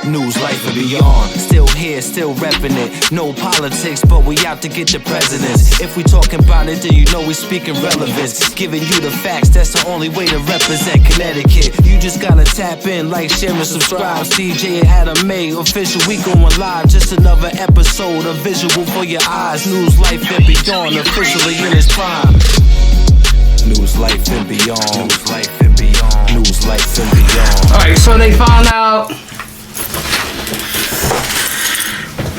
News, life, and beyond. Still here, still reppin' it. No politics, but we out to get the presidents. If we talking about it, then you know we speaking relevance. Giving you the facts, that's the only way to represent Connecticut. You just gotta tap in, like, share, and subscribe. CJ and Adam May, official, we going live. Just another episode, a visual for your eyes. News, life, and beyond, officially in its prime. News, life, and beyond. News, life, and beyond. News, life, and beyond. Alright, so they found out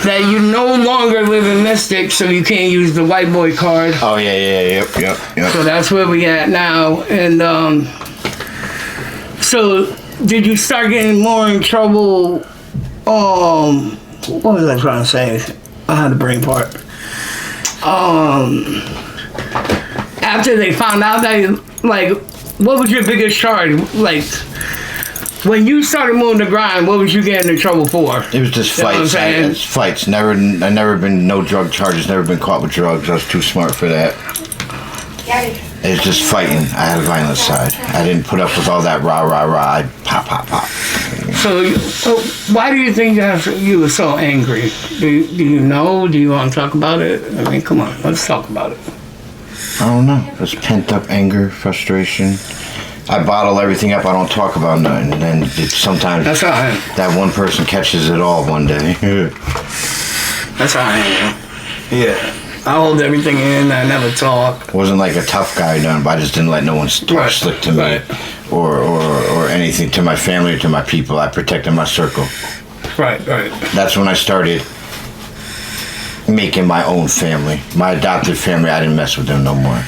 that you no longer live in Mystic, so you can't use the white boy card. Oh, yep. So that's where we at now. And, so did you start getting more in trouble? What was I trying to say? I had a brain part. After they found out that, like, what was your biggest charge? Like, when you started moving the grind, what was you getting in trouble for? It was just fights. It's fights. I never been no drug charges. Never been caught with drugs. I was too smart for that. It's just fighting. I had a violent side. I didn't put up with all that rah. I pop. So why do you think you were so angry? Do you know? Do you want to talk about it? I mean, come on, let's talk about it. I don't know. It's pent up anger, frustration. I bottle everything up. I don't talk about nothing. And then sometimes that's how I am. That one person catches it all one day. That's how I am. Yeah. I hold everything in. I never talk. Wasn't like a tough guy, none, but I just didn't let no one talk slick to me or anything to my family or to my people. I protected my circle. Right. That's when I started making my own family. My adopted family, I didn't mess with them no more.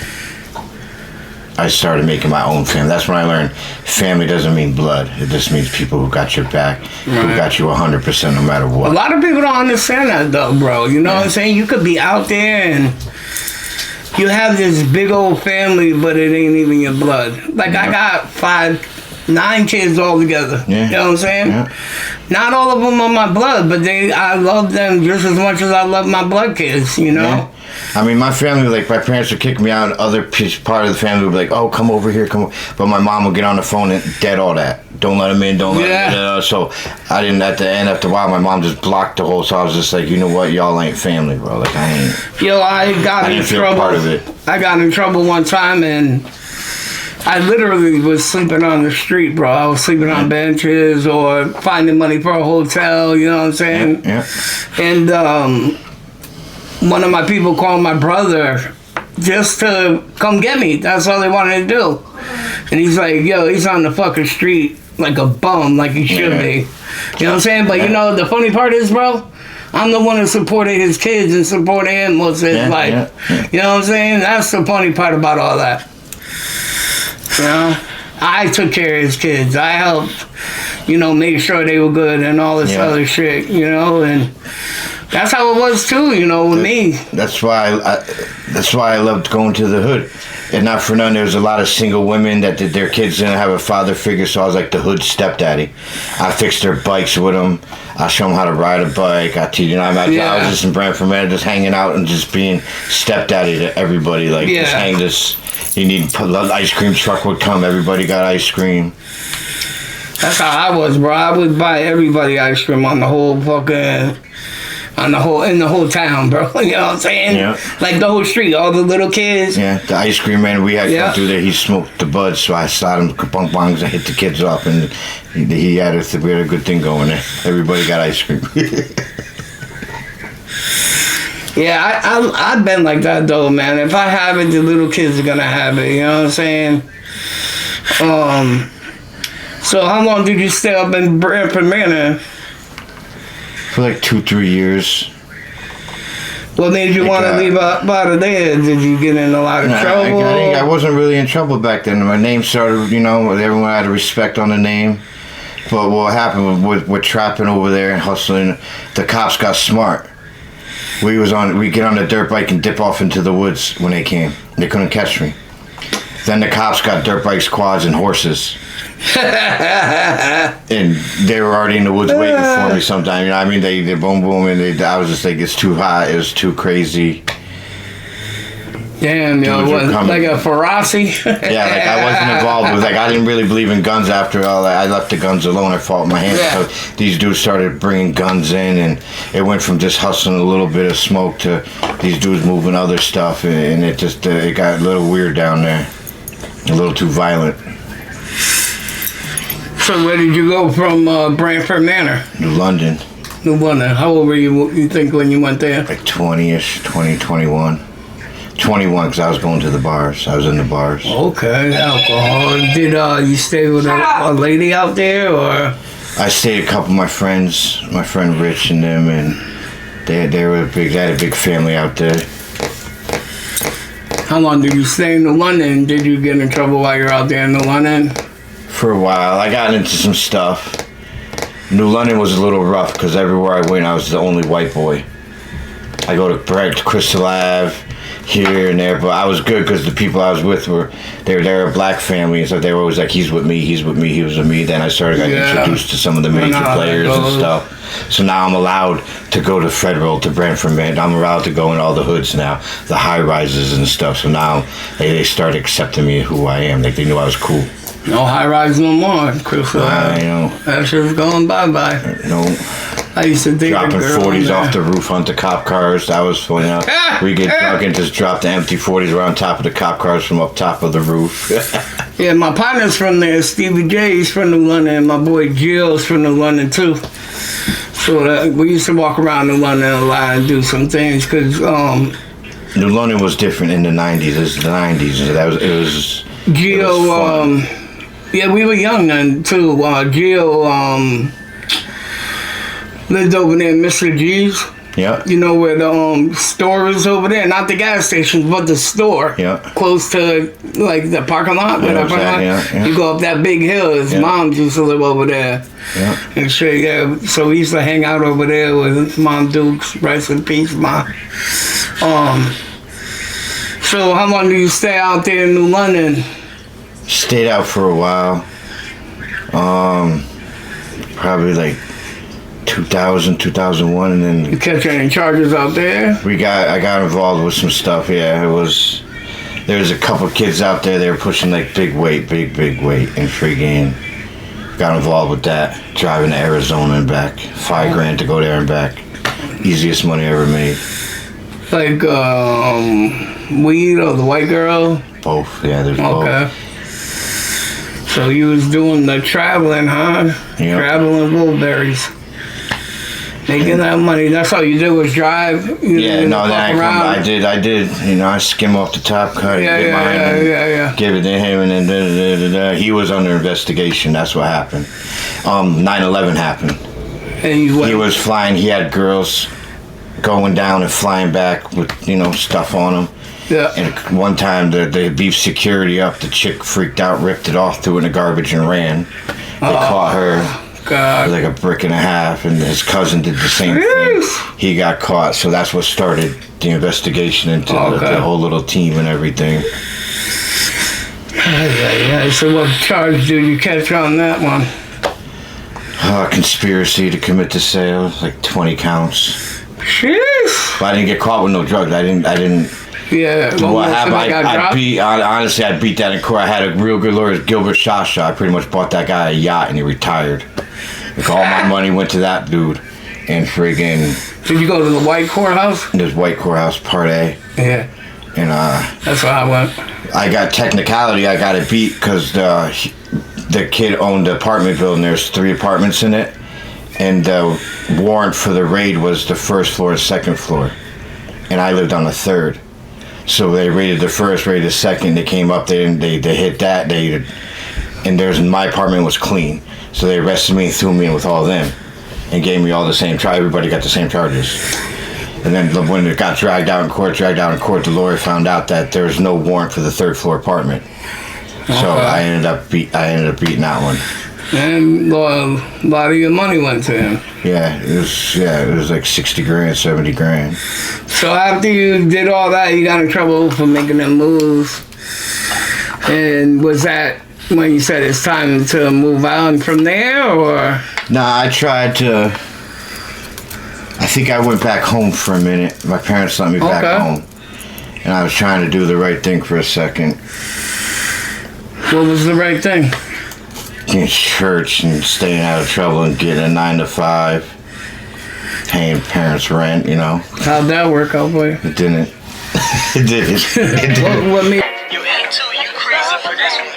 I started making my own family. That's when I learned family doesn't mean blood. It just means people who got your back, who got you 100% no matter what. A lot of people don't understand that though, bro. You know what I'm saying? You could be out there and you have this big old family, but it ain't even your blood. Like I got 9 kids all together. Yeah. You know what I'm saying? Yeah. Not all of them are my blood, but I love them just as much as I love my blood kids, you know? Yeah. I mean, my family, like, my parents would kick me out, and other part of the family would be like, oh, come over here, come over. But my mom would get on the phone and dead all that. Don't let him in, don't let him in. So I didn't, at the end, after a while, my mom just blocked the whole, so I was just like, you know what, y'all ain't family, bro. Like, I ain't. Yo, I didn't feel part of it. I got in trouble one time, and I literally was sleeping on the street, bro. I was sleeping on benches or finding money for a hotel, you know what I'm saying? Yeah. And one of my people called my brother just to come get me. That's all they wanted to do. And he's like, yo, he's on the fucking street like a bum, like he should be. You know what I'm saying? But you know, the funny part is, bro, I'm the one who supported his kids and supported him most of his life. Yeah. You know what I'm saying? That's the funny part about all that. You know? I took care of his kids. I helped, you know, make sure they were good and all this other shit, you know, and that's how it was too, you know, with me. That's why I loved going to the hood. And not for none, there was a lot of single women that their kids didn't have a father figure, so I was like the hood stepdaddy. I fixed their bikes with them. I show them how to ride a bike. I teach, you know, I was just in Brantford, man, just hanging out and just being stepdaddy to everybody. Like, just hang this, you need ice cream truck would come, everybody got ice cream. That's how I was, bro. I would buy everybody ice cream on the whole fucking... in the whole town, bro. You know what I'm saying? Yeah. Like the whole street, all the little kids. Yeah, the ice cream man we had come through there, he smoked the bud, so I saw him bong bongs and hit the kids off, and we had a good thing going there. Everybody got ice cream. Yeah, I've been like that though, man. If I have it, the little kids are gonna have it. You know what I'm saying? So how long did you stay up in Brantford Manor? For like 2-3 years. What made you want to leave out of there? Did you get in a lot of trouble? I wasn't really in trouble back then. My name started, you know, everyone had a respect on the name. But what happened with trapping over there and hustling, the cops got smart. We get on the dirt bike and dip off into the woods when they came. They couldn't catch me. Then the cops got dirt bikes, quads, and horses. And they were already in the woods waiting for me sometime. You know what I mean? They boom, boom, and I was just like, it's too hot. It was too crazy. Damn, yo, Dudes were what, coming. like a Ferrari? Yeah, like I wasn't involved with, like I didn't really believe in guns after all that. I left the guns alone. I fought with my hands. Yeah. So these dudes started bringing guns in, and it went from just hustling a little bit of smoke to these dudes moving other stuff, and it just it got a little weird down there, a little too violent. So where did you go from Brantford Manor? New London, New London. How old were you think, when you went there? like 20-ish, 20, 21. 21, because I was going to the bars. I was in the bars. Okay, alcohol. Did you stay with a lady out there, or? I stayed a couple of my friends, my friend Rich and them, and they were big. They had a big family out there. How long did you stay in New London? Did you get in trouble while you're out there in New London? For a while, I got into some stuff. New London was a little rough because everywhere I went, I was the only white boy. I go to Crystal Ave, here and there, but I was good because the people I was with they're a black family, and so they were always like, he's with me, he was with me. Then I started getting introduced to some of the major players and stuff. So now I'm allowed to go to Federal, to Brantford, man. I'm allowed to go in all the hoods now, the high rises and stuff. So now they started accepting me who I am. Like they knew I was cool. No high rise no more, Crystal. I know. That shit's going bye-bye. No. I used to date Dropping a girl 40s there. off the roof onto cop cars. That was funny. We get drunk and just drop the empty 40s around top of the cop cars from up top of the roof. Yeah, my partner's from there. Stevie J, he's from New London, and my boy Jill's from New London too. So we used to walk around New London a lot and do some things, because New London was different in the 90s. It was the 90s. It was Gio, yeah, we were young then too. Gio lived over there in Mr. G's. Yeah. You know where the store is over there? Not the gas station, but the store. Yeah. Close to like the parking lot. Yeah, Where the parking lot. yeah. You go up that big hill. His mom used to live over there. Yeah. And shit, yeah. So we used to hang out over there with Mom Dukes. Rest in peace, Mom. So how long do you stay out there in New London? Stayed out for a while. Probably like 2000, 2001, and then You catch any charges out there? I got involved with some stuff. Yeah, there was a couple kids out there. They were pushing like big weight, and freaking got involved with that. Driving to Arizona and back, $5,000 to go there and back. Easiest money I ever made. Like weed or the white girl? Both. Yeah, there's both. Okay. So you was doing the traveling, huh? Yep. Traveling blueberries. Making that money. That's all you did was drive? You Yeah, didn't no, fuck then around? I did. You know, I skim off the top cut, get mine, and give it to him, and then he was under investigation. That's what happened. 9/11 happened. And you went, He was flying. He had girls going down and flying back with stuff on them. yeah. And one time they beefed security up. The chick freaked out, ripped it off, threw it in the garbage, and ran. They caught her. It God. was like a brick and a half, and his cousin did the same thing. He got caught, so that's what started the investigation into the whole little team and everything. Yeah. So what charge did you catch on that one? Conspiracy to commit the sale, like 20 counts. Jeez. But I didn't get caught with no drugs. I didn't. Yeah. What happened? I beat. honestly, I beat that in court. I had a real good lawyer, Gilbert Shasha. I pretty much bought that guy a yacht, and he retired. Like all my money went to that dude, and friggin'. Did you go to the white courthouse? There's White Courthouse Part A, Yeah. and That's where I went. I got technicality. I got it beat because the kid owned the apartment building. There's 3 apartments in it, and the warrant for the raid was the first floor and second floor, and I lived on the 3rd. So they raided the first, raided the second. They came up there and they hit that. And my apartment was clean, so they arrested me and threw me in with all of them, and gave me all the same charge. Everybody got the same charges. And then when it got dragged out in court, the lawyer found out that there was no warrant for the 3rd floor apartment. So I ended up beating that one. And a lot of your money went to him. Yeah, it was like 60 grand, 70 grand. So after you did all that, you got in trouble for making them moves. And was that when you said it's time to move on from there, or? Nah, I tried to. I think I went back home for a minute. My parents let me back home. and I was trying to do the right thing for a second. What was the right thing? In church and staying out of trouble and getting a 9 to 5, paying parents rent, you know. How'd that work out for you? It didn't. It didn't. It didn't. What made You ain't too, you crazy for this one.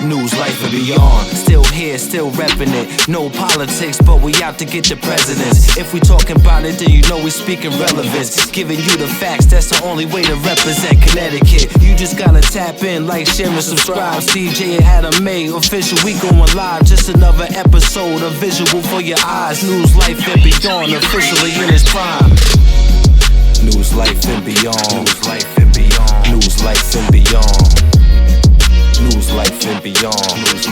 News, life, and beyond. Still here, still reppin' it. No politics, but we out to get the presidents. If we talking about it, then you know we speaking relevance. Giving you the facts, that's the only way to represent Connecticut. You just gotta tap in, like, share, and subscribe. CJ and Adam May, official, we going live. Just another episode, a visual for your eyes. News, life, and beyond, officially in its prime. News, life, and beyond. News, life, and beyond. News, life, and beyond. News, life, and beyond.